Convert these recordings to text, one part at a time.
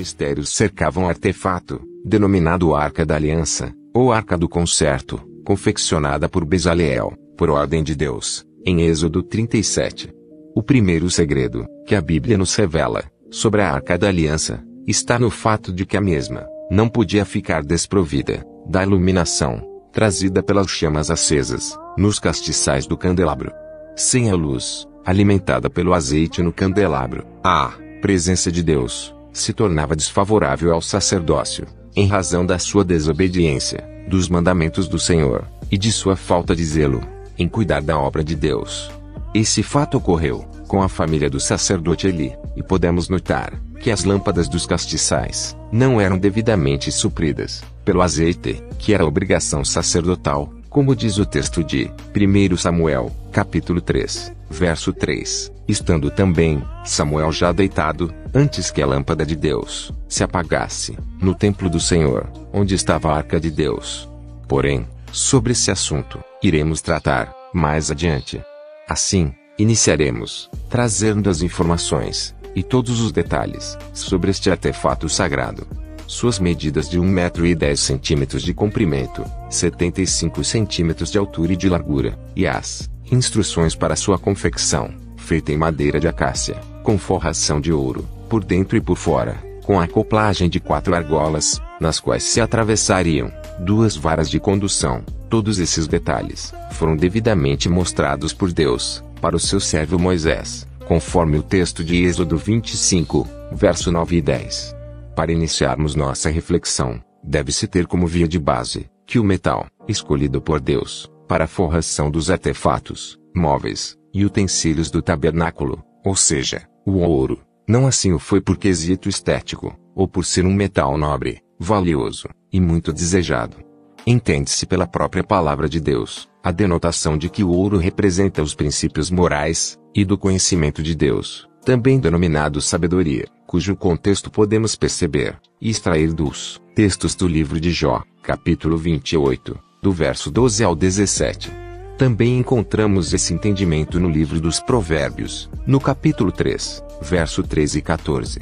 mistérios cercavam o artefato, denominado Arca da Aliança, ou Arca do Concerto, confeccionada por Bezaleel, por ordem de Deus, em Êxodo 37. O primeiro segredo, que a Bíblia nos revela, sobre a Arca da Aliança, está no fato de que a mesma não podia ficar desprovida da iluminação trazida pelas chamas acesas nos castiçais do candelabro. Sem a luz, alimentada pelo azeite no candelabro, a presença de Deus se tornava desfavorável ao sacerdócio, em razão da sua desobediência dos mandamentos do Senhor, e de sua falta de zelo em cuidar da obra de Deus. Esse fato ocorreu com a família do sacerdote Eli, e podemos notar que as lâmpadas dos castiçais não eram devidamente supridas pelo azeite, que era obrigação sacerdotal, como diz o texto de 1 Samuel, capítulo 3, verso 3, estando também Samuel já deitado, antes que a lâmpada de Deus se apagasse, no templo do Senhor, onde estava a arca de Deus. Porém, sobre esse assunto, iremos tratar mais adiante. Assim, iniciaremos trazendo as informações e todos os detalhes sobre este artefato sagrado. Suas medidas de 1,10 m de comprimento, 75 cm de altura e de largura, e as instruções para sua confecção, feita em madeira de acácia, com forração de ouro, por dentro e por fora, com acoplagem de 4 argolas, nas quais se atravessariam 2 varas de condução. Todos esses detalhes foram devidamente mostrados por Deus para o seu servo Moisés, conforme o texto de Êxodo 25, verso 9 e 10. Para iniciarmos nossa reflexão, deve-se ter como via de base que o metal, escolhido por Deus para a forração dos artefatos, móveis e utensílios do tabernáculo, ou seja, o ouro, não assim o foi por quesito estético, ou por ser um metal nobre, valioso e muito desejado. Entende-se pela própria palavra de Deus a denotação de que o ouro representa os princípios morais e do conhecimento de Deus, também denominado sabedoria, cujo contexto podemos perceber e extrair dos textos do livro de Jó, capítulo 28, do verso 12 ao 17. Também encontramos esse entendimento no livro dos Provérbios, no capítulo 3, verso 13 e 14.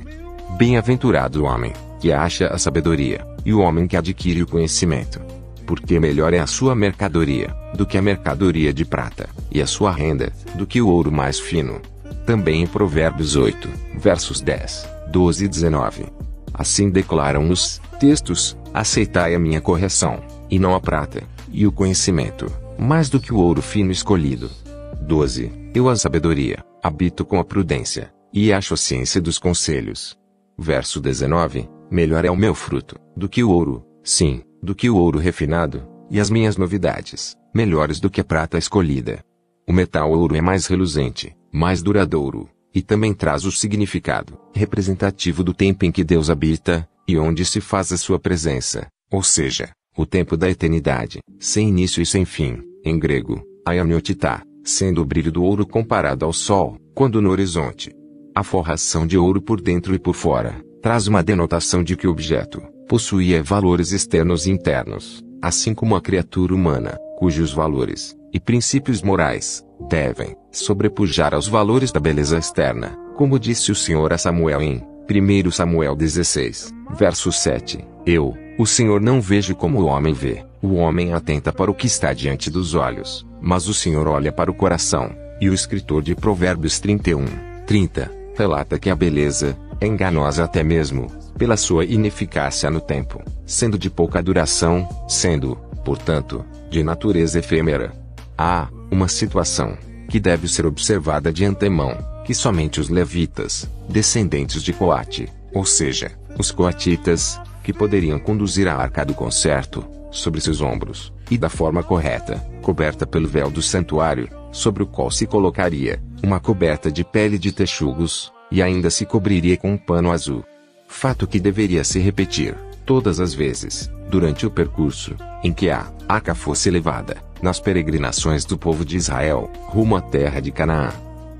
Bem-aventurado o homem que acha a sabedoria, e o homem que adquire o conhecimento. Porque melhor é a sua mercadoria do que a mercadoria de prata, e a sua renda do que o ouro mais fino. Também em Provérbios 8, versos 10, 12 e 19. Assim declaram os textos: aceitai a minha correção, e não a prata, e o conhecimento, mais do que o ouro fino escolhido. 12. Eu a sabedoria habito com a prudência, e acho a ciência dos conselhos. Verso 19. Melhor é o meu fruto do que o ouro, sim, do que o ouro refinado, e as minhas novidades, melhores do que a prata escolhida. O metal ouro é mais reluzente, mais duradouro, e também traz o significado representativo do tempo em que Deus habita, e onde se faz a sua presença, ou seja, o tempo da eternidade, sem início e sem fim, em grego, aioniotita, sendo o brilho do ouro comparado ao sol, quando no horizonte. A forração de ouro por dentro e por fora traz uma denotação de que o objeto possuía valores externos e internos, assim como a criatura humana, cujos valores e princípios morais devem sobrepujar aos valores da beleza externa, como disse o Senhor a Samuel em 1 Samuel 16, verso 7. Eu, o Senhor, não vejo como o homem vê. O homem atenta para o que está diante dos olhos, mas o Senhor olha para o coração. E o escritor de Provérbios 31, 30, relata que a beleza é enganosa até mesmo pela sua ineficácia no tempo, sendo de pouca duração, sendo, portanto, de natureza efêmera. Há uma situação que deve ser observada de antemão, que somente os levitas, descendentes de Coate, ou seja, os coatitas, que poderiam conduzir a arca do concerto sobre seus ombros, e da forma correta, coberta pelo véu do santuário, sobre o qual se colocaria uma coberta de pele de texugos, e ainda se cobriria com um pano azul. Fato que deveria se repetir todas as vezes durante o percurso em que a arca fosse levada nas peregrinações do povo de Israel rumo à terra de Canaã.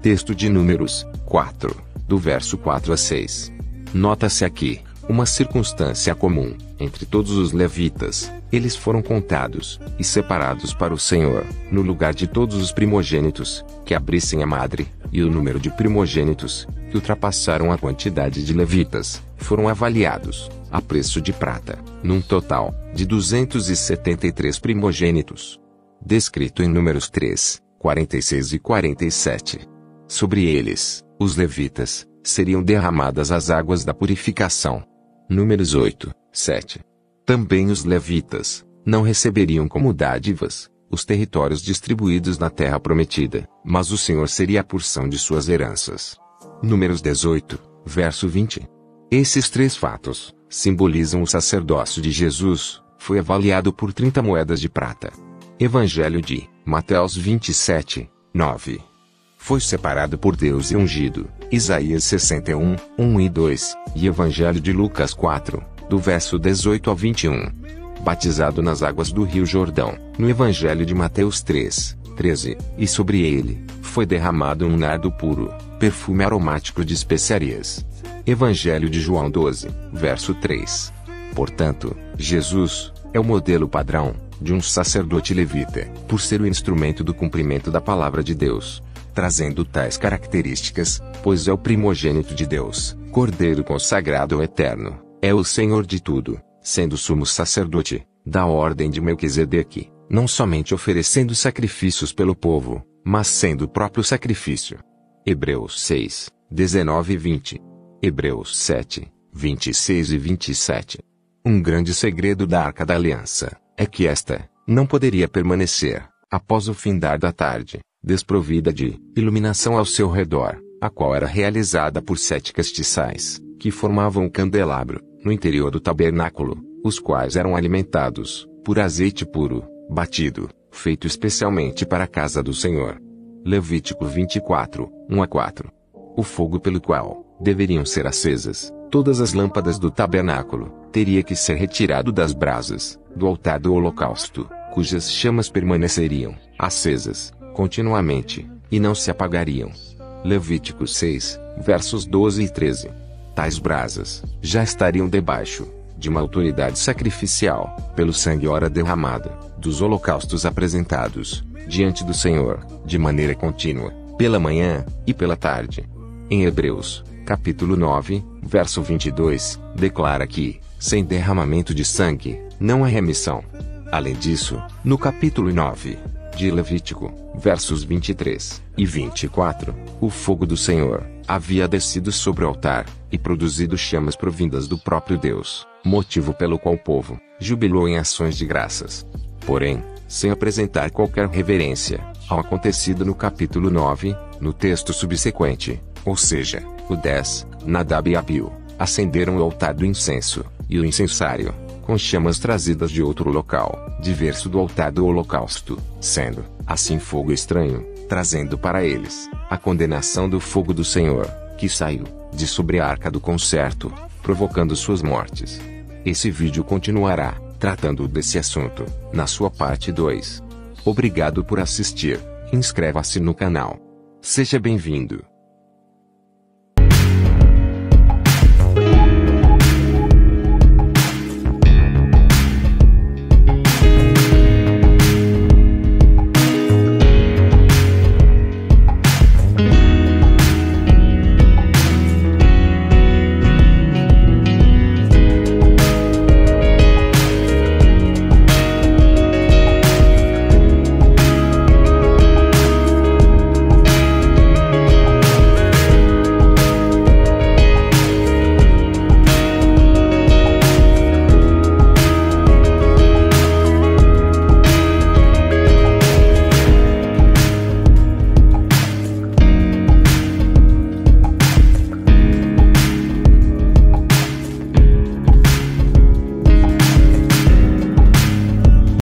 Texto de Números 4, do verso 4 a 6. Nota-se aqui uma circunstância comum entre todos os levitas. Eles foram contados e separados para o Senhor, no lugar de todos os primogênitos que abrissem a madre, e o número de primogênitos que que ultrapassaram a quantidade de levitas, foram avaliados, a preço de prata, num total de 273 primogênitos. Descrito em Números 3, 46 e 47. Sobre eles, os levitas, seriam derramadas as águas da purificação. Números 8, 7. Também os levitas não receberiam como dádivas os territórios distribuídos na terra prometida, mas o Senhor seria a porção de suas heranças. Números 18, verso 20. Esses três fatos simbolizam o sacerdócio de Jesus, foi avaliado por 30 moedas de prata. Evangelho de Mateus 27, 9. Foi separado por Deus e ungido, Isaías 61, 1 e 2, e Evangelho de Lucas 4, do verso 18 ao 21. Batizado nas águas do Rio Jordão, no Evangelho de Mateus 3, 13, e sobre ele, foi derramado um nardo puro, perfume aromático de especiarias. Evangelho de João 12, verso 3. Portanto, Jesus é o modelo padrão de um sacerdote levita, por ser o instrumento do cumprimento da palavra de Deus, trazendo tais características, pois é o primogênito de Deus, Cordeiro consagrado ao Eterno, é o Senhor de tudo, sendo sumo sacerdote da ordem de Melquisedeque, não somente oferecendo sacrifícios pelo povo, mas sendo o próprio sacrifício. Hebreus 6, 19 e 20. Hebreus 7, 26 e 27. Um grande segredo da Arca da Aliança é que esta não poderia permanecer, após o findar da tarde, desprovida de iluminação ao seu redor, a qual era realizada por 7 castiçais, que formavam o candelabro, no interior do tabernáculo, os quais eram alimentados por azeite puro, batido, feito especialmente para a casa do Senhor. Levítico 24, 1 a 4. O fogo pelo qual deveriam ser acesas todas as lâmpadas do tabernáculo teria que ser retirado das brasas do altar do holocausto, cujas chamas permaneceriam acesas continuamente e não se apagariam. Levítico 6, versos 12 e 13. Tais brasas já estariam debaixo de uma autoridade sacrificial, pelo sangue ora derramado, dos holocaustos apresentados diante do Senhor, de maneira contínua, pela manhã e pela tarde. Em Hebreus, capítulo 9, verso 22, declara que, sem derramamento de sangue, não há remissão. Além disso, no capítulo 9 de Levítico, versos 23 e 24, o fogo do Senhor havia descido sobre o altar e produzido chamas provindas do próprio Deus, motivo pelo qual o povo jubilou em ações de graças. Porém, sem apresentar qualquer reverência ao acontecido no capítulo 9, no texto subsequente, ou seja, o 10, Nadab e Abiú acenderam o altar do incenso e o incensário com chamas trazidas de outro local, diverso do altar do holocausto, sendo, assim, fogo estranho, trazendo para eles a condenação do fogo do Senhor, que saiu de sobre a arca do concerto, provocando suas mortes. Esse vídeo continuará tratando desse assunto, na sua parte 2. Obrigado por assistir, inscreva-se no canal. Seja bem-vindo.